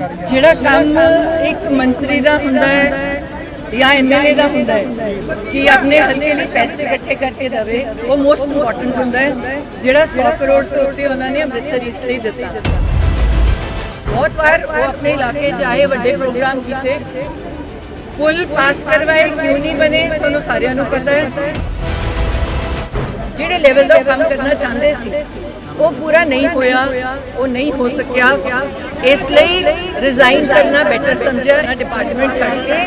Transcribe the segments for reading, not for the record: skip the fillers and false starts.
ਜਿਹੜਾ ਕੰਮ ਇੱਕ ਮੰਤਰੀ ਦਾ ਹੁੰਦਾ ਹੈ ਜਾਂ ਐਮਐਲਏ ਦਾ ਹੁੰਦਾ ਹੈ ਕਿ ਆਪਣੇ ਹਲਕੇ ਲਈ ਪੈਸੇ ਇਕੱਠੇ ਕਰਕੇ ਦੇਵੇ, ਉਹ ਮੋਸਟ ਇੰਪੋਰਟੈਂਟ ਹੁੰਦਾ ਹੈ। ਜਿਹੜਾ 100 ਕਰੋੜ ਤੋਂ ਉੱਤੇ ਉਹਨਾਂ ਨੇ ਅੰਮ੍ਰਿਤਸਰ ਇਸ ਲਈ ਦਿੱਤਾ। ਬਹੁਤ ਵਾਰ ਉਹ ਆਪਣੇ ਇਲਾਕੇ 'ਚ ਆਏ, ਵੱਡੇ ਪ੍ਰੋਗਰਾਮ ਕੀਤੇ, ਪੁਲ ਪਾਸ ਕਰਵਾਏ, ਕਿਉਂ ਨਹੀਂ ਬਣੇ ਤੁਹਾਨੂੰ ਸਾਰਿਆਂ ਨੂੰ ਪਤਾ ਹੈ। ਜਿਹੜੇ ਲੈਵਲ ਦਾ ਕੰਮ ਕਰਨਾ ਚਾਹੁੰਦੇ ਸੀ ਉਹ ਪੂਰਾ नहीं होया, वो नहीं हो सकिया, इसलिए रिजाइन करना बेटर समझा। डिपार्टमेंट छड़ के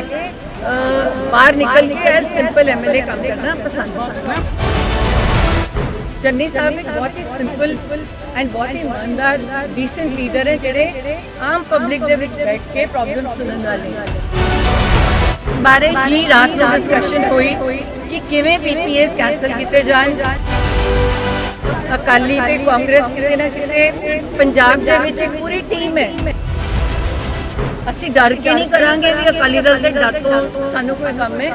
बाहर निकल के एज सिंपल एमएलए काम करना पसंद है। चन्नी साहब एक बहुत ही सिंपल एंड बहुत ही ईमानदार डिसेंट लीडर है, जेडे आम पब्लिक दे विच बैठ के प्रॉब्लम सुनने वाले। इस बारे ही रात में डिस्कशन हुई कि किवें पीपीएस कैंसल किए जान। अकाली ते कांग्रेस किते ना किते पंजाब दे विच एक पूरी टीम है। असी डर के नहीं करांगे भी अकाली दल के डर तो सानू कोई काम है।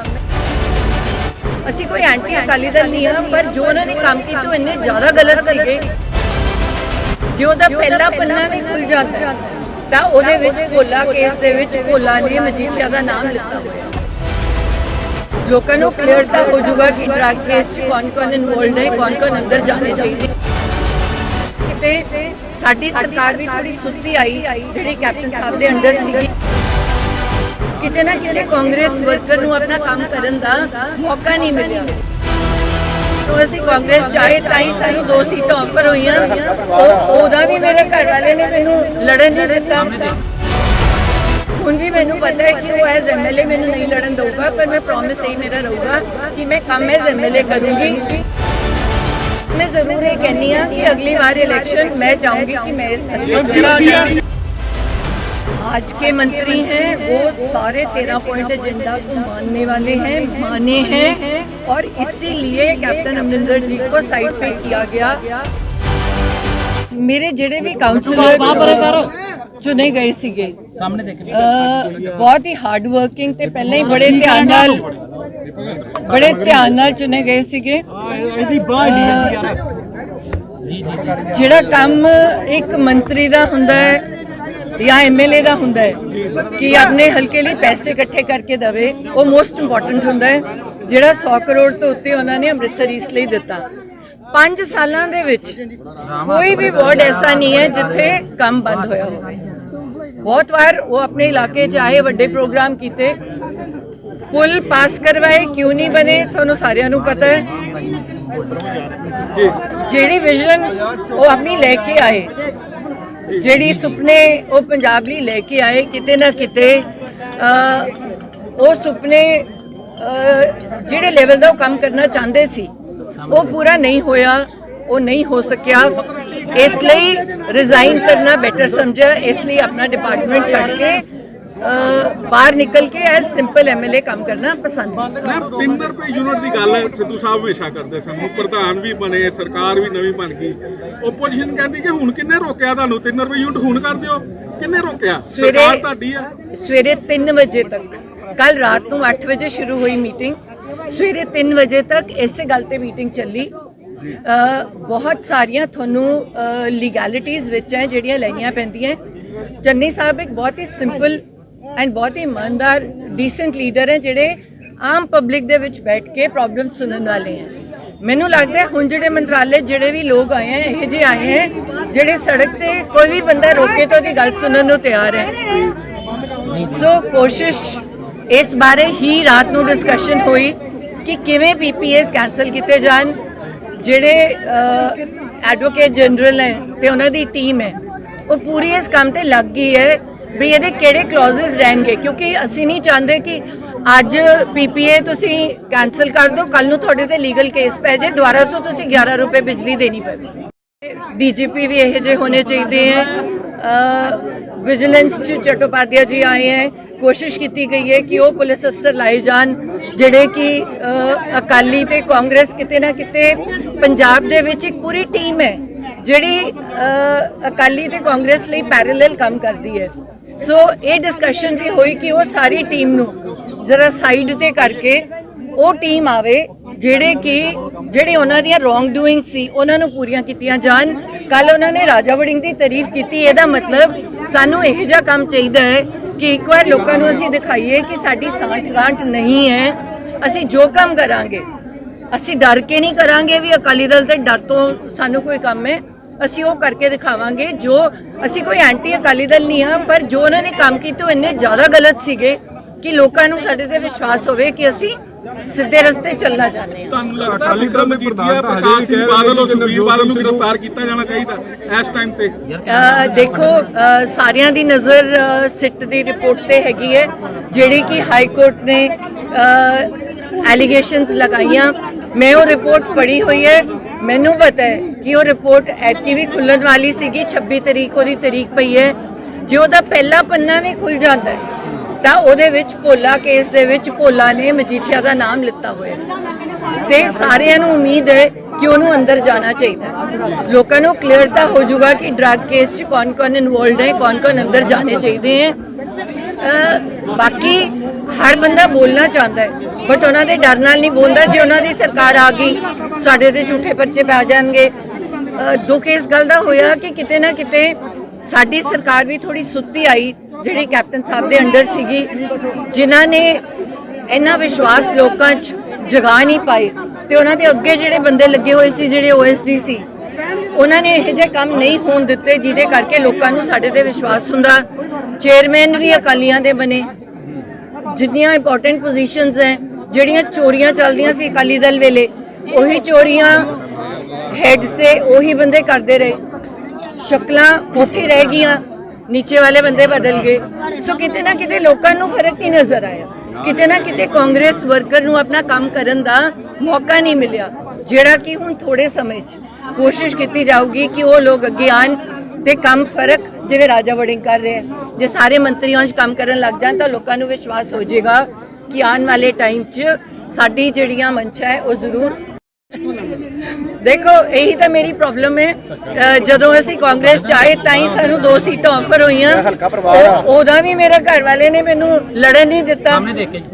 असी कोई एंटी अकाली दल नहीं है, पर जो उन्होंने काम किया तो इन्ने ज़्यादा गलत सीगे। जो दा पहला पन्ना भी खुल जाता है तो उहदे विच भोला केस दे विच भोला ने मजीठिया का नाम लिता हुआ। लोगों को क्लियरता हो जाएगा कि ड्रग केस कौन कौन इनवॉल्व है, कौन कौन अंदर जाने चाहिए। किते साडी सरकार भी थोड़ी सुत्ती आई, जिहड़ी कैप्टन साहब दे अंडर सीगी। किते ना किते कांग्रेस वर्कर नूं अपना काम करन दा मौका नहीं मिलिया। तो असीं कांग्रेस चाहे ताई सानूं 2 सीटां ऑफर होईयां, ओहदा भी मेरे घर वाले ने मैनूं लड़न नहीं दिता। ਹੁਣ भी मैनू पता है कि वो एज एमएलए मैनू नहीं लड़न दूंगा, पर मैं प्रॉमिस यही मेरा रहूगा कि मैं काम एज एमएलए करूँगी। मैं ज़रूर ये कहनी हाँ कि अगली बार इलेक्शन मैं चाहूँगी कि मैं इस आज के मंत्री हैं वो सारे 13 पॉइंट एजेंडा को मानने वाले हैं, माने हैं, और इसीलिए कैप्टन अमरिंदर जी को साइड पे किया गया। मेरे जेडे भी काउंसलर चुने गए सीगे बहुत ही हार्ड वर्किंग ते पहले ही बड़े ध्यान नाल चुने गए सीगे। जिहड़ा काम एक मंत्री दा हुंदा है या एमएलए दा हुंदा है कि अपने हल्के लिए पैसे इकट्ठे करके देवे, वो मोस्ट इंपॉर्टेंट हुंदा है। जिहड़ा 100 करोड़ तो उत्ते उन्होंने अमृतसर इस लिए दिता। 5 सालों दे विच कोई भी वार्ड ऐसा नहीं है जिथे काम बंद होया हो। बहुत बार वो अपने इलाके 'च आए, ਵੱਡੇ प्रोग्राम किए, पुल पास करवाए, क्यों नहीं बने थानू सारियां नू पता है। जेड़ी विजन वो अपनी लेके आए, जेड़ी सुपने वो पंजाब लिए लेके आए, किते ना किते वो सुपने जेड़े लेवल का काम करना चाहते सी वो पूरा नहीं होया, वो नहीं हो सकिया, इसलिए रिजाइन करना बेटर समझा। इसलिए अपना डिपार्टमेंट छड़ के बाहर निकल के एज सिंपल एमएलए काम करना पसंद है। 3 रुपए यूनिट की गल सिद्धू साहब हमेशा करते सन, प्रधान भी बने, सरकार भी नवी बन गई। ओपोजिशन कहती कि हुण किन्ने रोकिया तुहानू 3 रुपए यूनिट हुण कर दिओ, किन्ने रोकिया? सरकार तुहाडी है। सवेरे 3 बजे तक, कल रात को 8 बजे शुरू हुई मीटिंग, सवेरे 3 बजे तक इस गल ते मीटिंग चली। बहुत सारिया थानू लीगैलिटीज़ विच है जिहड़ियां लैनियां पैंदियां। चन्नी साहब एक बहुत ही सिंपल एंड बहुत ही ईमानदार डिसेंट लीडर हैं, जिहड़े आम पब्लिक दे विच बैठ के प्रॉब्लम सुनने वाले हैं। मैनू लगता है हुण जिहड़े मंत्रालय जिहड़े भी लोग आए हैं, ये जे आए हैं जिहड़े सड़क ते कोई भी बंदा रोके तो उहदी गल सुनने नूं तैयार है। सो कोशिश इस बारे ही रात नूं डिस्कशन हुई कि किवें पीपीएस कैंसल किए जान। जिहड़े एडवोकेट जनरल हैं ते उन्हां दी टीम है वो पूरी इस काम ते लग गई है भी ये किहड़े क्लॉजेस रहणगे, क्योंकि असी नहीं चाहते कि अज पीपीए तुसी कैंसल कर दो, कल नूं तुहाडे ते लीगल केस पै जाए, दोबारा तो तुसी 11 रुपए बिजली देनी पवे। डीजीपी भी यह जे होने चाहिए हैं। विजिलेंस चट्टोपाध्याय जी आए हैं, कोशिश की गई है कि वो पुलिस अफसर लाए जान जिहड़े कि अकाली ते कांग्रेस किते ना किते पंजाब दे विच एक पूरी टीम है जिहड़ी अकाली ते कांग्रेस लई पैरेलल काम करती है। सो ये डिस्कशन भी हुई कि वो सारी टीम नूं जरा साइड ते करके वो टीम आवे जिहड़े कि ਜਿਹੜੇ ਉਹਨਾਂ ਦੀਆਂ ਰੋਂਗ ਡੂਇੰਗ ਸੀ ਉਹਨਾਂ ਨੂੰ ਪੂਰੀਆਂ ਕੀਤੀਆਂ ਜਾਣ। ਕੱਲ ਉਹਨਾਂ ਨੇ ਰਾਜਾ ਵੜਿੰਗ ਦੀ ਤਾਰੀਫ ਕੀਤੀ, ਇਹਦਾ ਮਤਲਬ ਸਾਨੂੰ ਇਹੋ ਜਿਹਾ ਕੰਮ ਚਾਹੀਦਾ ਹੈ ਕਿ ਇੱਕ ਵਾਰ ਲੋਕਾਂ ਨੂੰ ਅਸੀਂ ਦਿਖਾਈਏ ਕਿ ਸਾਡੀ ਸਾਂਠ ਗਾਂਠ ਨਹੀਂ ਹੈ। ਅਸੀਂ ਜੋ ਕੰਮ ਕਰਾਂਗੇ ਅਸੀਂ ਡਰ ਕੇ ਨਹੀਂ ਕਰਾਂਗੇ ਵੀ ਅਕਾਲੀ ਦਲ ਤੇ ਡਰ ਤੋਂ ਸਾਨੂੰ ਕੋਈ ਕੰਮ ਹੈ, ਅਸੀਂ ਉਹ ਕਰਕੇ ਦਿਖਾਵਾਂਗੇ। ਜੋ ਅਸੀਂ ਕੋਈ ਐਂਟੀ ਅਕਾਲੀ ਦਲ ਨਹੀਂ ਹਾਂ, ਪਰ ਜੋ ਉਹਨਾਂ ਨੇ ਕੰਮ ਕੀਤੇ ਉਹ ਇੰਨੇ ਜ਼ਿਆਦਾ ਗਲਤ ਸੀਗੇ ਕਿ ਲੋਕਾਂ ਨੂੰ ਸਾਡੇ ਤੇ ਵਿਸ਼ਵਾਸ ਹੋਵੇ ਕਿ ਅਸੀਂ ਸਿੱਧੇ ਰਸਤੇ ਚੱਲਣਾ ਚਾਹੁੰਦੇ ਹਾਂ। ਤੁਹਾਨੂੰ ਲੱਗਦਾ ਅਕਾਲੀ ਦਲ ਦੇ ਪ੍ਰਧਾਨ ਪ੍ਰਕਾਸ਼ ਸਿੰਘ ਬਾਦਲ ਔਰ ਸੁਖਬੀਰ ਬਾਦਲ ਨੂੰ ਗ੍ਰਿਫਤਾਰ ਕੀਤਾ ਜਾਣਾ ਚਾਹੀਦਾ ਇਸ ਟਾਈਮ ਤੇ? ਦੇਖੋ ਸਾਰਿਆਂ ਦੀ ਨਜ਼ਰ ਸਿੱਟ ਦੀ ਰਿਪੋਰਟ ਤੇ ਹੈਗੀ ਹੈ, ਜਿਹੜੀ ਕਿ ਹਾਈ ਕੋਰਟ ਨੇ ਐਲੀਗੇਸ਼ਨਸ ਲਗਾਈਆਂ। ਮੈਂ ਉਹ ਰਿਪੋਰਟ ਪੜ੍ਹੀ ਹੋਈ ਹੈ, ਮੈਨੂੰ ਪਤਾ ਹੈ ਕਿ ਉਹ ਰਿਪੋਰਟ ਐਤਕੀ ਵੀ ਖੁੱਲਣ ਵਾਲੀ ਸੀਗੀ। 26 ਤਰੀਕ ਉਹਦੀ ਤਰੀਕ ਪਈ ਹੈ। ਜੇ ਉਹਦਾ ਪਹਿਲਾ ਪੰਨਾ ਵੀ ਖੁੱਲ ਜਾਂਦਾ ਹੈ ਤਾਂ ਉਹਦੇ ਵਿੱਚ ਭੋਲਾ ਕੇਸ ਦੇ ਵਿੱਚ ਭੋਲਾ ਨੇ ਮਜੀਠੀਆ ਦਾ ਨਾਮ ਲਿੱਤਾ ਹੋਇਆ ਤੇ ਸਾਰਿਆਂ ਨੂੰ ਉਮੀਦ ਹੈ ਕਿ ਉਹਨੂੰ ਅੰਦਰ ਜਾਣਾ ਚਾਹੀਦਾ ਹੈ। ਲੋਕਾਂ ਨੂੰ ਕਲੀਅਰ ਤਾਂ ਹੋ ਜਾਊਗਾ ਕਿ ਡਰੱਗ ਕੇਸ 'ਚ ਕੌਣ-ਕੌਣ ਇਨਵੋਲਡ ਹੈ, ਕੌਣ-ਕੌਣ ਅੰਦਰ ਜਾਣੇ ਚਾਹੀਦੇ ਹੈ। ਬਾਕੀ ਹਰ ਬੰਦਾ ਬੋਲਣਾ ਚਾਹੁੰਦਾ ਹੈ, ਬਟ ਉਹਨਾਂ ਦੇ ਡਰ ਨਾਲ ਨਹੀਂ ਬੋਲਦਾ। ਜੇ ਉਹਨਾਂ ਦੀ ਸਰਕਾਰ ਆ ਗਈ ਸਾਡੇ ਤੇ ਝੂਠੇ ਪਰਚੇ ਪੈ ਜਾਣਗੇ। ਦੁੱਖ ਇਸ ਗੱਲ ਦਾ ਹੋਇਆ ਕਿ ਕਿਤੇ ਨਾ ਕਿਤੇ ਸਾਡੀ ਸਰਕਾਰ ਵੀ ਥੋੜੀ ਸੁੱਤੀ ਆਈ, ਜਿਹੜੀ ਕੈਪਟਨ ਸਾਹਿਬ ਦੇ ਅੰਡਰ ਸੀਗੀ, ਜਿਨ੍ਹਾਂ ਨੇ ਇੰਨਾ ਵਿਸ਼ਵਾਸ ਲੋਕਾਂ 'ਚ ਜਗਾ ਨਹੀਂ ਪਾਏ ਤੇ ਉਹਨਾਂ ਦੇ ਅੱਗੇ ਜਿਹੜੇ ਬੰਦੇ ਲੱਗੇ ਹੋਏ ਸੀ, ਜਿਹੜੇ OSD ਸੀ, ਉਹਨਾਂ ਨੇ ਇਹੋ ਜਿਹੇ ਕੰਮ ਨਹੀਂ ਹੋਣ ਦਿੱਤੇ ਜਿਹਦੇ ਕਰਕੇ ਲੋਕਾਂ ਨੂੰ ਸਾਡੇ ਤੇ ਵਿਸ਼ਵਾਸ ਹੁੰਦਾ। ਚੇਅਰਮੈਨ ਵੀ ਅਕਾਲੀਆਂ ਦੇ ਬਣੇ। ਜਿੰਨੀਆਂ ਇੰਪੋਰਟੈਂਟ ਪੋਜੀਸ਼ਨਸ ਹੈ, ਜਿਹੜੀਆਂ ਚੋਰੀਆਂ ਚੱਲਦੀਆਂ ਸੀ ਅਕਾਲੀ ਦਲ ਵੇਲੇ, ਉਹੀ ਚੋਰੀਆਂ ਹੈਡ ਸੇ ਉਹੀ ਬੰਦੇ ਕਰਦੇ ਰਹੇ। ਸ਼ਕਲਾਂ ਉੱਥੇ ਰਹਿ ਗਈਆਂ, ਨੀਚੇ ਵਾਲੇ ਬੰਦੇ ਬਦਲ ਗਏ। ਸੋ ਕਿਤੇ ਨਾ ਕਿਤੇ ਲੋਕਾਂ ਨੂੰ ਫਰਕ ਨਹੀਂ ਨਜ਼ਰ ਆਇਆ। ਕਿਤੇ ਨਾ ਕਿਤੇ ਕਾਂਗਰਸ ਵਰਕਰ ਨੂੰ ਆਪਣਾ ਕੰਮ ਕਰਨ ਦਾ ਮੌਕਾ ਨਹੀਂ ਮਿਲਿਆ, ਜਿਹੜਾ ਕਿ ਹੁਣ ਥੋੜੇ ਸਮੇਂ 'ਚ ਕੋਸ਼ਿਸ਼ ਕੀਤੀ ਜਾਊਗੀ ਕਿ ਉਹ ਲੋਕ ਅੱਗੇ ਆਣ ਤੇ ਕੰਮ ਫਰਕ ਜਿਵੇਂ ਰਾਜਾ ਵੜਿੰਗ ਕਰ ਰਹੇ। ਜੇ ਸਾਰੇ ਮੰਤਰੀਆਂ 'ਚ ਕੰਮ ਕਰਨ ਲੱਗ ਜਾਣ ਤਾਂ ਲੋਕਾਂ ਨੂੰ ਵਿਸ਼ਵਾਸ ਹੋ ਜਾਏਗਾ ਕਿ ਆਉਣ ਵਾਲੇ ਟਾਈਮ 'ਚ ਸਾਡੀ ਜਿਹੜੀਆਂ ਮੰਸ਼ਾ ਹੈ ਉਹ ਜ਼ਰੂਰ। ਦੇਖੋ ਇਹੀ ਤਾਂ ਮੇਰੀ ਪ੍ਰੋਬਲਮ ਹੈ। ਜਦੋਂ ਅਸੀਂ ਕਾਂਗਰਸ 'ਚ ਆਏ ਤਾਂ ਹੀ ਸਾਨੂੰ 2 ਸੀਟਾਂ ਆਫਰ ਹੋਈਆਂ। ਉਹਦਾ ਵੀ ਮੇਰੇ ਘਰ ਵਾਲੇ ਨੇ ਮੈਨੂੰ ਲੜਨ ਨਹੀਂ ਦਿੱਤਾ।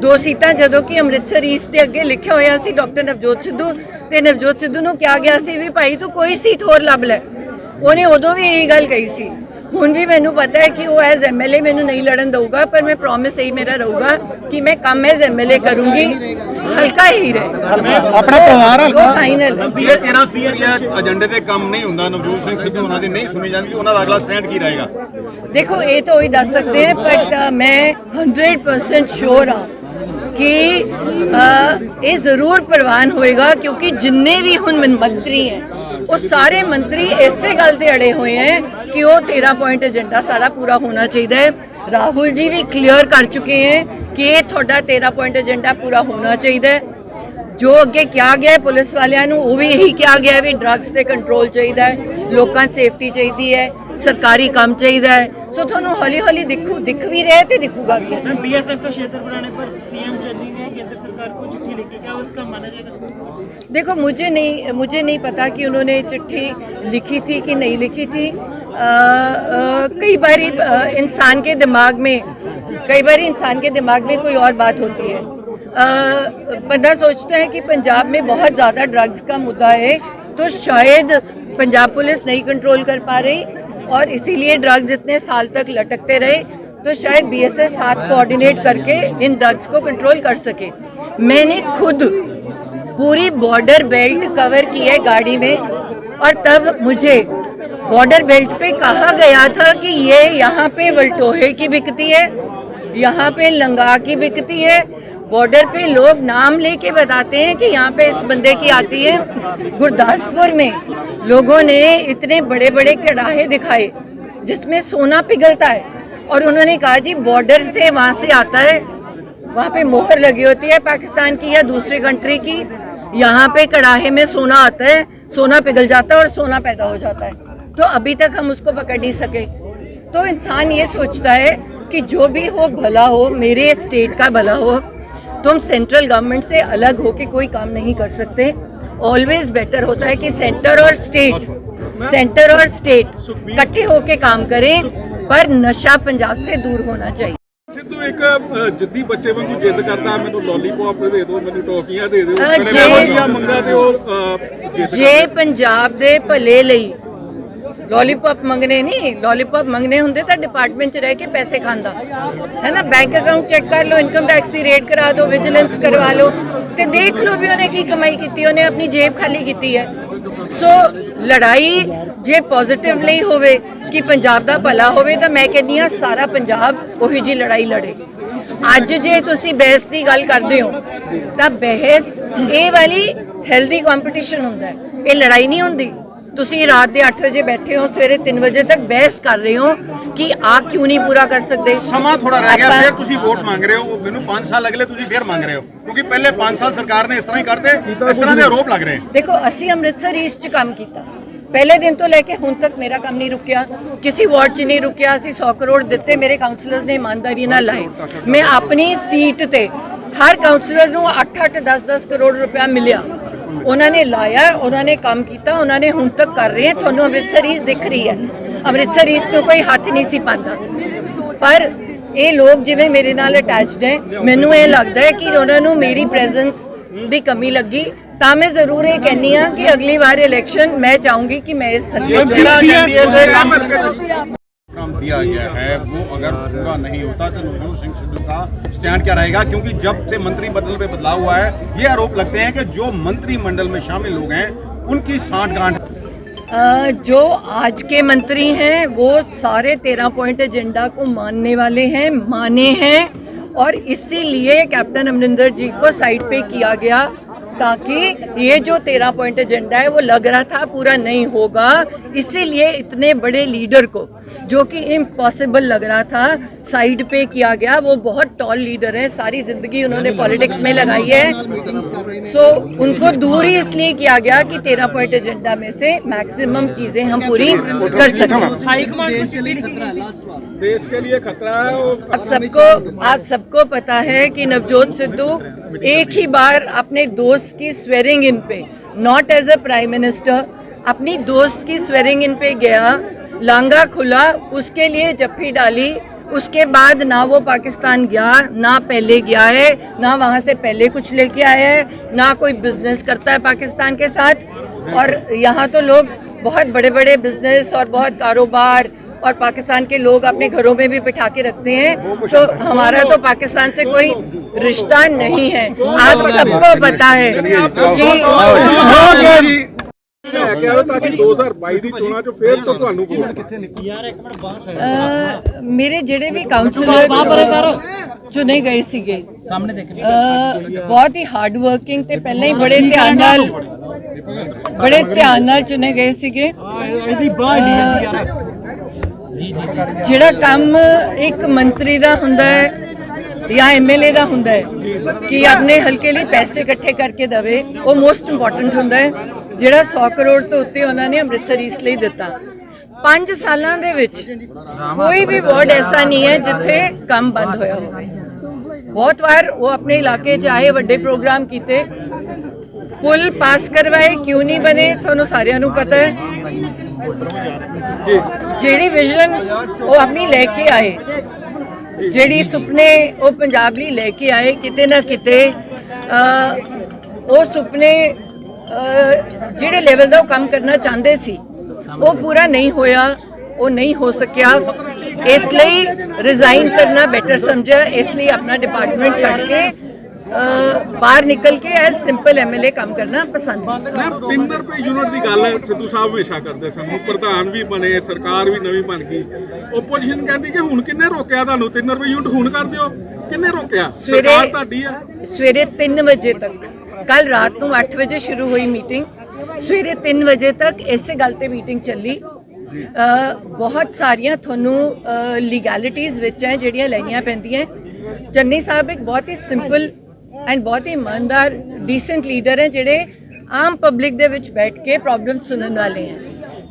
2 ਸੀਟਾਂ ਜਦੋਂ ਕਿ ਅੰਮ੍ਰਿਤਸਰ ਈਸਟ ਦੇ ਅੱਗੇ ਲਿਖਿਆ ਹੋਇਆ ਸੀ ਡਾਕਟਰ ਨਵਜੋਤ ਸਿੱਧੂ, ਤੇ ਨਵਜੋਤ ਸਿੱਧੂ ਨੂੰ ਕਿਹਾ ਗਿਆ ਸੀ ਵੀ ਭਾਈ ਤੂੰ ਕੋਈ ਸੀਟ ਹੋਰ ਲੱਭ ਲੈ। ਉਹਨੇ ਉਦੋਂ ਵੀ ਇਹੀ ਗੱਲ ਕਹੀ ਸੀ। ਹੁਣ ਵੀ ਮੈਨੂੰ ਪਤਾ ਹੈ ਕਿ ਉਹ ਐਜ਼ MLA ਮੈਨੂੰ ਨਹੀਂ ਲੜਨ ਦਊਗਾ, ਪਰ ਮੈਂ ਪ੍ਰੋਮਿਸ ਇਹੀ ਮੇਰਾ ਰਹੂਗਾ ਕਿ ਮੈਂ ਕੰਮ ਐਜ਼ MLA ਕਰੂੰਗੀ, ਹਲਕਾ ਹੀ ਰਹੇ ਆਪਣਾ ਪਰਿਵਾਰ ਹਲਕਾ ਫਾਈਨਲ। ਇਹ 13 ਸੀਟੀਆਂ ਏਜੰਡੇ ਤੇ ਕੰਮ ਨਹੀਂ ਹੁੰਦਾ, ਨਵਜੋਤ ਸਿੰਘ ਸਿੱਧੂ ਉਹਨਾਂ ਦੀ ਨਹੀਂ ਸੁਣੀ ਜਾਂਦੀ, ਉਹਨਾਂ ਦਾ ਅਗਲਾ ਸਟੈਂਡ ਕੀ ਰਹੇਗਾ? ਦੇਖੋ ਇਹ ਤਾਂ ਉਹੀ ਦੱਸ ਸਕਦੇ हैं, बट मैं 100% श्योर हाँ कि ये ज़रूर प्रवान होएगा, क्योंकि जिन्ने भी हुन मंत्री हैं वो सारे मंत्री इसे गल ते अड़े हुए हैं कि वो 13 पॉइंट एजेंडा सारा पूरा होना चाहिए। राहुल जी भी क्लियर कर चुके हैं कि ये थोड़ा 13 पॉइंट एजेंडा पूरा होना चाहिए। जो अगे क्या गया पुलिस वालियां नूं वो भी यही क्या गया भी ड्रग्स ते कंट्रोल चाहिए, लोकां सेफ्टी चाहिए है, सरकारी काम चाहिए है। सो थोनों हौली हौली दिख भी रहे थे, दिखूगा भी। BSF का क्षेत्र बनाने पर CM चन्नी ने केंद्र सरकार को चिट्ठी लिखी, क्या उसका माना जाएगा? देखो मुझे नहीं पता कि उन्होंने चिट्ठी लिखी थी कि नहीं लिखी थी। कई बारी इंसान के दिमाग में कोई और बात होती है। बंदा सोचता है कि पंजाब में बहुत ज़्यादा ड्रग्स का मुद्दा है, तो शायद पंजाब पुलिस नहीं कंट्रोल कर पा रही और इसीलिए ड्रग्स इतने साल तक लटकते रहे, तो शायद BSF साथ कोऑर्डिनेट करके इन ड्रग्स को कंट्रोल कर सके। मैंने खुद पूरी बॉर्डर बेल्ट कवर की है गाड़ी में, और तब मुझे बॉर्डर बेल्ट पे कहा गया था कि ये यहाँ पे वल्टोहे की बिकती है, यहाँ पे लंगा की बिकती है। बॉर्डर पे लोग नाम लेके बताते हैं कि यहाँ पे इस बंदे की आती है। गुरदासपुर में लोगों ने इतने बड़े बड़े कड़ाहे दिखाए जिसमें सोना पिघलता है, और उन्होंने कहा जी बॉर्डर से वहाँ से आता है, वहाँ पे मोहर लगी होती है पाकिस्तान की या दूसरी कंट्री की, यहाँ पे कड़ाहे में सोना आता है, सोना पिघल जाता है और सोना पैदा हो जाता है। तो अभी तक हम उसको पकड़ नहीं सके। तो इंसान ये सोचता है कि जो भी हो भला हो, मेरे स्टेट का भला हो। तुम सेंट्रल गवर्नमेंट से अलग हो के कोई काम नहीं कर सकते। ऑलवेज बेटर होता है कि सेंटर और स्टेट इकट्ठे होके काम करें, पर नशा पंजाब से दूर होना चाहिए। ਸਿੱਧੂ ਇੱਕ ਜਿੱਦੀ ਬੱਚੇ ਵਾਂਗੂ ਜਿੱਦ ਕਰਦਾ, ਮੈਨੂੰ ਲੋਲੀਪੌਪ ਦੇ ਦਿਓ, ਮੈਨੂੰ ਟੌਫੀਆਂ ਦੇ ਦਿਓ, ਜੇ ਮੰਗਾ ਤੇ ਉਹ ਜਿੱਦ ਜੇ ਪੰਜਾਬ ਦੇ ਭਲੇ ਲਈ ਲੋਲੀਪੌਪ ਮੰਗਨੇ ਨਹੀਂ, ਲੋਲੀਪੌਪ ਮੰਗਨੇ ਹੁੰਦੇ ਤਾਂ ਡਿਪਾਰਟਮੈਂਟ 'ਚ ਰਹਿ ਕੇ ਪੈਸੇ ਖਾਂਦਾ ਹੈ ਨਾ। ਬੈਂਕ ਅਕਾਊਂਟ ਚੈੱਕ ਕਰ ਲਓ, ਇਨਕਮ ਟੈਕਸ ਦੀ ਰੇਡ ਕਰਾ ਦਿਓ, ਵਿਜੀਲੈਂਸ ਕਰਵਾ ਲਓ ਤੇ ਦੇਖ ਲਓ ਵੀ ਉਹਨੇ ਕੀ ਕਮਾਈ ਕੀਤੀ, ਉਹਨੇ ਆਪਣੀ ਜੇਬ ਖਾਲੀ ਕੀਤੀ ਹੈ। ਸੋ ਲੜਾਈ ਜੇ ਪੋਜ਼ਿਟਿਵਲੀ ਹੋਵੇ ਕਿ ਪੰਜਾਬ ਦਾ ਭਲਾ ਹੋਵੇ ਤਾਂ ਮੈਂ ਕਹਿੰਦੀ ਹਾਂ ਸਾਰਾ ਪੰਜਾਬ ਉਹੀ ਜੀ ਲੜਾਈ ਲੜੇ। ਅੱਜ ਜੇ ਤੁਸੀਂ ਬਹਿਸ ਦੀ ਗੱਲ ਕਰਦੇ ਹੋ ਤਾਂ ਬਹਿਸ ਇਹ ਵਾਲੀ ਹੈਲਦੀ ਕੰਪੀਟੀਸ਼ਨ ਹੁੰਦਾ ਹੈ, ਇਹ ਲੜਾਈ ਨਹੀਂ ਹੁੰਦੀ। ਤੁਸੀਂ ਰਾਤ ਦੇ 8 ਵਜੇ ਬੈਠੇ ਹੋ, ਸਵੇਰੇ 3 ਵਜੇ ਤੱਕ ਬਹਿਸ ਕਰ ਰਹੇ ਹੋ ਕਿ ਆ ਕਿਉਂ ਨਹੀਂ ਪੂਰਾ ਕਰ ਸਕਦੇ। ਸਮਾਂ ਥੋੜਾ ਰਹਿ ਗਿਆ, ਫਿਰ ਤੁਸੀਂ ਵੋਟ ਮੰਗ ਰਹੇ ਹੋ। ਮੈਨੂੰ 5 ਸਾਲ ਅਗਲੇ ਤੁਸੀਂ ਫਿਰ ਮੰਗ ਰਹੇ ਹੋ, ਕਿਉਂਕਿ ਪਹਿਲੇ 5 ਸਾਲ ਸਰਕਾਰ ਨੇ ਇਸ ਤਰ੍ਹਾਂ ਹੀ ਕਰਦੇ, ਇਸ ਤਰ੍ਹਾਂ ਦੇ ਆਰੋਪ ਲੱਗ ਰਹੇ। ਦੇਖੋ ਅਸੀਂ ਅੰਮ੍ਰਿਤਸਰ ਈਸਟ 'ਚ ਕੰਮ ਕੀਤਾ, ਪਹਿਲੇ ਦਿਨ ਤੋਂ ਲੈ ਕੇ ਹੁਣ ਤੱਕ ਮੇਰਾ ਕੰਮ ਨਹੀਂ ਰੁਕਿਆ, ਕਿਸੇ ਵਾਰਡ 'ਚ ਨਹੀਂ ਰੁਕਿਆ। ਅਸੀਂ 100 ਕਰੋੜ ਦਿੱਤੇ, ਮੇਰੇ ਕਾਉਂਸਲਰਸ ਨੇ ਇਮਾਨਦਾਰੀ ਨਾਲ ਲਾਏ। ਮੈਂ ਆਪਣੀ ਸੀਟ ਤੇ ਹਰ ਕਾਉਂਸਲਰ ਨੂੰ 8-8 10-10 ਕਰੋੜ ਰੁਪਇਆ ਮਿਲਿਆ, ਉਹਨਾਂ ਨੇ ਲਾਇਆ, ਉਹਨਾਂ ਨੇ ਕੰਮ ਕੀਤਾ, ਉਹਨਾਂ ਨੇ ਹੁਣ ਤੱਕ ਕਰ ਰਹੇ। ਤੁਹਾਨੂੰ ਅੰਮ੍ਰਿਤਸਰ ਈਸਟ ਦਿਖ ਰਹੀ ਹੈ, ਅੰਮ੍ਰਿਤਸਰ ਈਸਟ ਨੂੰ ਕੋਈ ਹੱਥ ਨਹੀਂ ਸੀ ਪਾਉਂਦਾ, ਪਰ ਇਹ ਲੋਕ ਜਿਵੇਂ ਮੇਰੇ ਨਾਲ ਅਟੈਚਡ ਹੈ, ਮੈਨੂੰ ਇਹ ਲੱਗਦਾ ਹੈ ਕਿ ਉਹਨਾਂ ਨੂੰ ਮੇਰੀ ਪ੍ਰੈਜ਼ੈਂਸ ਦੀ ਕਮੀ ਲੱਗੀ। ਤਾਂ ਮੈਂ ਜ਼ਰੂਰ ਇਹ ਕਹਿੰਦੀ ਹਾਂ ਕਿ ਅਗਲੀ ਵਾਰ ਇਲੈਕਸ਼ਨ मैं चाहूंगी कि मैं इस हल्के काम दिया गया है वो अगर पूरा नहीं होता तो नवजोत सिंह सिद्धू का स्टैंड क्या रहेगा? क्योंकि जब से मंत्रिमंडल में बदलाव हुआ है, ये आरोप लगते हैं कि जो मंत्रिमंडल में शामिल लोग हैं उनकी सांठगांठ जो आज के मंत्री हैं वो सारे 13 पॉइंट एजेंडा को मानने वाले हैं, माने हैं, और इसीलिए कैप्टन अमरिंदर जी को साइड पे किया गया ताकि ये जो 13 पॉइंट एजेंडा है वो लग रहा था पूरा नहीं होगा। इसीलिए इतने बड़े लीडर को जो कि इम्पॉसिबल लग रहा था साइड पे किया गया। वो बहुत टॉल लीडर है, सारी जिंदगी उन्होंने पॉलिटिक्स में लगाई है, सो उनको दूर ही इसलिए किया गया कि 13 पॉइंट एजेंडा में से मैक्सिमम चीजें हम पूरी कर सकें। हाईकमान को चिट्ठी लिखी देश के लिए खतरा है। आप सबको पता है कि नवजोत सिद्धू एक ही बार अपने दोस्त की स्वेरिंग इन पे, not as a prime minister, अपनी दोस्त की स्वेरिंग इन पे गया, लांगा खुला, उसके लिए जप्फी डाली, उसके बाद ना वो पाकिस्तान गया, ना पहले गया है, ना वहाँ से पहले कुछ लेके आया है, ना कोई बिजनेस करता है पाकिस्तान के साथ। और यहाँ तो लोग बहुत बड़े बड़े बिजनेस और बहुत कारोबार और पाकिस्तान के लोग अपने घरों में भी बिठा के रखते हैं, तो हमारा तो पाकिस्तान से कोई रिश्ता नहीं है। आप सबको पता है कि ताकि 2022 ਦੀ ਚੋਣਾਂ 'ਚ ਫੇਰ ਤੋਂ ਤੁਹਾਨੂੰ मेरे ਜਿਹੜੇ ਵੀ ਕਾਉਂਸਲਰ ਚੁਣੇ ਗਏ ਸੀਗੇ ਬਹੁਤ ਹੀ ਹਾਰਡ ਵਰਕਿੰਗ ਤੇ ਪਹਿਲਾਂ ਹੀ ਬੜੇ ਧਿਆਨ ਨਾਲ ਚੁਣੇ ਗਏ ਸੀਗੇ। ਜਿਹੜਾ ਕੰਮ ਇੱਕ ਮੰਤਰੀ ਦਾ ਹੁੰਦਾ ਹੈ ਜਾਂ ਐਮਐਲਏ ਦਾ ਹੁੰਦਾ ਹੈ ਕਿ ਆਪਣੇ ਹਲਕੇ ਲਈ ਪੈਸੇ ਇਕੱਠੇ ਕਰਕੇ ਦੇਵੇ, ਉਹ ਮੋਸਟ ਇੰਪੋਰਟੈਂਟ ਹੁੰਦਾ ਹੈ। ਜਿਹੜਾ 100 ਕਰੋੜ ਤੋਂ ਉੱਤੇ ਉਹਨਾਂ ਨੇ ਅੰਮ੍ਰਿਤਸਰ ਈਸਟ ਲਈ ਦਿੱਤਾ। 5 ਸਾਲਾਂ ਦੇ ਵਿੱਚ ਕੋਈ ਵੀ ਵਾਰਡ ਐਸਾ ਨਹੀਂ ਹੈ ਜਿੱਥੇ ਕੰਮ ਬੰਦ ਹੋਇਆ ਹੋਵੇ। ਬਹੁਤ ਵਾਰ ਉਹ ਆਪਣੇ ਇਲਾਕੇ 'ਚ ਆਏ, ਵੱਡੇ ਪ੍ਰੋਗਰਾਮ ਕੀਤੇ, ਪੁਲ ਪਾਸ ਕਰਵਾਏ, ਕਿਉਂ ਨਹੀਂ ਬਣੇ ਤੁਹਾਨੂੰ ਸਾਰਿਆਂ ਨੂੰ ਪਤਾ ਹੈ। ਜਿਹੜੀ ਵਿਜ਼ਨ ਉਹ ਆਪਣੀ ਲੈ ਕੇ ਆਏ, ਜਿਹੜੀ ਸੁਪਨੇ ਉਹ ਪੰਜਾਬ ਲਈ ਲੈ ਕੇ ਆਏ, ਕਿਤੇ ਨਾ ਕਿਤੇ ਉਹ ਸੁਪਨੇ ਜਿਹੜੇ ਲੈਵਲ ਦਾ ਉਹ ਕੰਮ ਕਰਨਾ ਚਾਹੁੰਦੇ ਸੀ ਉਹ ਪੂਰਾ ਨਹੀਂ ਹੋਇਆ, ਉਹ ਨਹੀਂ ਹੋ ਸਕਿਆ। ਇਸ ਲਈ ਰਿਜ਼ਾਈਨ ਕਰਨਾ ਬੈਟਰ ਸਮਝਿਆ, ਇਸ ਲਈ ਆਪਣਾ ਡਿਪਾਰਟਮੈਂਟ ਛੱਡ ਕੇ ਬਾਹਰ ਨਿਕਲ ਕੇ ਐਸ ਸਿੰਪਲ ਐਮਐਲਏ ਕੰਮ ਕਰਨਾ ਪਸੰਦ ਹੈ। 3 ਰੁਪਏ ਯੂਨਿਟ ਦੀ ਗੱਲ ਸਿੱਧੂ ਸਾਹਿਬ ਹਮੇਸ਼ਾ ਕਰਦੇ ਸਨ, ਪ੍ਰਧਾਨ ਵੀ ਬਣੇ, ਸਰਕਾਰ ਵੀ ਨਵੀਂ ਬਣ ਗਈ, ਓਪੋਜੀਸ਼ਨ ਕਹਿੰਦੀ ਕਿ ਹੁਣ ਕਿੰਨੇ ਰੋਕਿਆ ਤੁਹਾਨੂੰ 3 ਰੁਪਏ ਯੂਨਿਟ ਹੁਣ ਕਰ ਦਿਓ, ਕਿੰਨੇ ਰੋਕਿਆ? ਸਰਕਾਰ ਤੁਹਾਡੀ ਆ। ਸਵੇਰੇ 3 ਵਜੇ ਤੱਕ, ਕੱਲ ਰਾਤ ਨੂੰ 8 ਵਜੇ ਸ਼ੁਰੂ ਹੋਈ ਮੀਟਿੰਗ, ਸਵੇਰੇ 3 ਵਜੇ ਤੱਕ ਇਸੇ ਗੱਲ ਤੇ ਮੀਟਿੰਗ ਚੱਲੀ। ਬਹੁਤ ਸਾਰੀਆਂ ਤੁਹਾਨੂੰ ਲੀਗੈਲਿਟੀਜ਼ ਵਿੱਚ ਹੈ ਜਿਹੜੀਆਂ ਲੈਣੀਆਂ ਪੈਂਦੀਆਂ। ਚੰਨੀ ਸਾਹਿਬ ਇੱਕ ਬਹੁਤ ਹੀ ਸਿੰਪਲ ਐਂਡ ਬਹੁਤ ਹੀ ਇਮਾਨਦਾਰ ਡੀਸੈਂਟ ਲੀਡਰ ਹੈ, ਜਿਹੜੇ ਆਮ ਪਬਲਿਕ ਦੇ ਵਿੱਚ ਬੈਠ ਕੇ ਪ੍ਰੋਬਲਮ ਸੁਣਨ ਵਾਲੇ ਹੈ।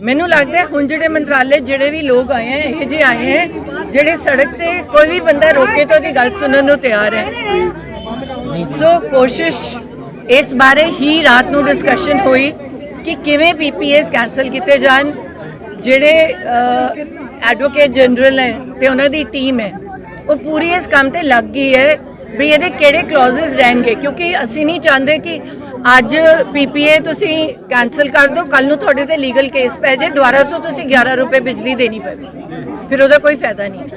ਮੈਨੂੰ ਲੱਗਦਾ ਹੈ ਹੁਣ ਜਿਹੜੇ ਮੰਤਰਾਲੇ ਜਿਹੜੇ ਵੀ ਲੋਕ ਆਏ ਹੈ, ਇਹ ਜਿਹੇ ਆਏ ਹੈ ਜਿਹੜੇ ਸੜਕ ਤੇ ਕੋਈ ਵੀ ਬੰਦਾ ਰੋਕੇ ਤਾਂ ਉਹਦੀ ਗੱਲ ਸੁਣਨ ਨੂੰ ਤਿਆਰ ਹੈ। ਸੋ ਕੋਸ਼ਿਸ਼ ਇਸ ਬਾਰੇ ਹੀ ਰਾਤ ਨੂੰ ਡਿਸਕਸ਼ਨ ਹੋਈ ਕਿ ਕਿਵੇਂ ਪੀਪੀਐਸ ਕੈਂਸਲ ਕੀਤੇ ਜਾਣ। ਜਿਹੜੇ ਐਡਵੋਕੇਟ ਜਨਰਲ ਹੈ ਤੇ ਉਹਨਾਂ ਦੀ ਟੀਮ ਹੈ, ਉਹ ਪੂਰੀ ਇਸ ਕੰਮ ਤੇ ਲੱਗ ਗਈ ਹੈ ਵੀ ਇਹਦੇ ਕਿਹੜੇ ਕਲੌਜ਼ਸ ਰਹਿਣਗੇ, ਕਿਉਂਕਿ ਅਸੀਂ ਨਹੀਂ ਚਾਹੁੰਦੇ ਕਿ ਅੱਜ ਪੀਪੀਏ ਤੁਸੀਂ ਕੈਂਸਲ ਕਰ ਦਿਓ, ਕੱਲ ਨੂੰ ਤੁਹਾਡੇ ਤੇ ਲੀਗਲ ਕੇਸ ਪੈ ਜਾਏ, ਦੁਬਾਰਾ ਤੋਂ ਤੁਸੀਂ 11 ਰੁਪਏ ਬਿਜਲੀ ਦੇਣੀ ਪਵੇ, ਫਿਰ ਉਹਦਾ ਕੋਈ ਫਾਇਦਾ ਨਹੀਂ।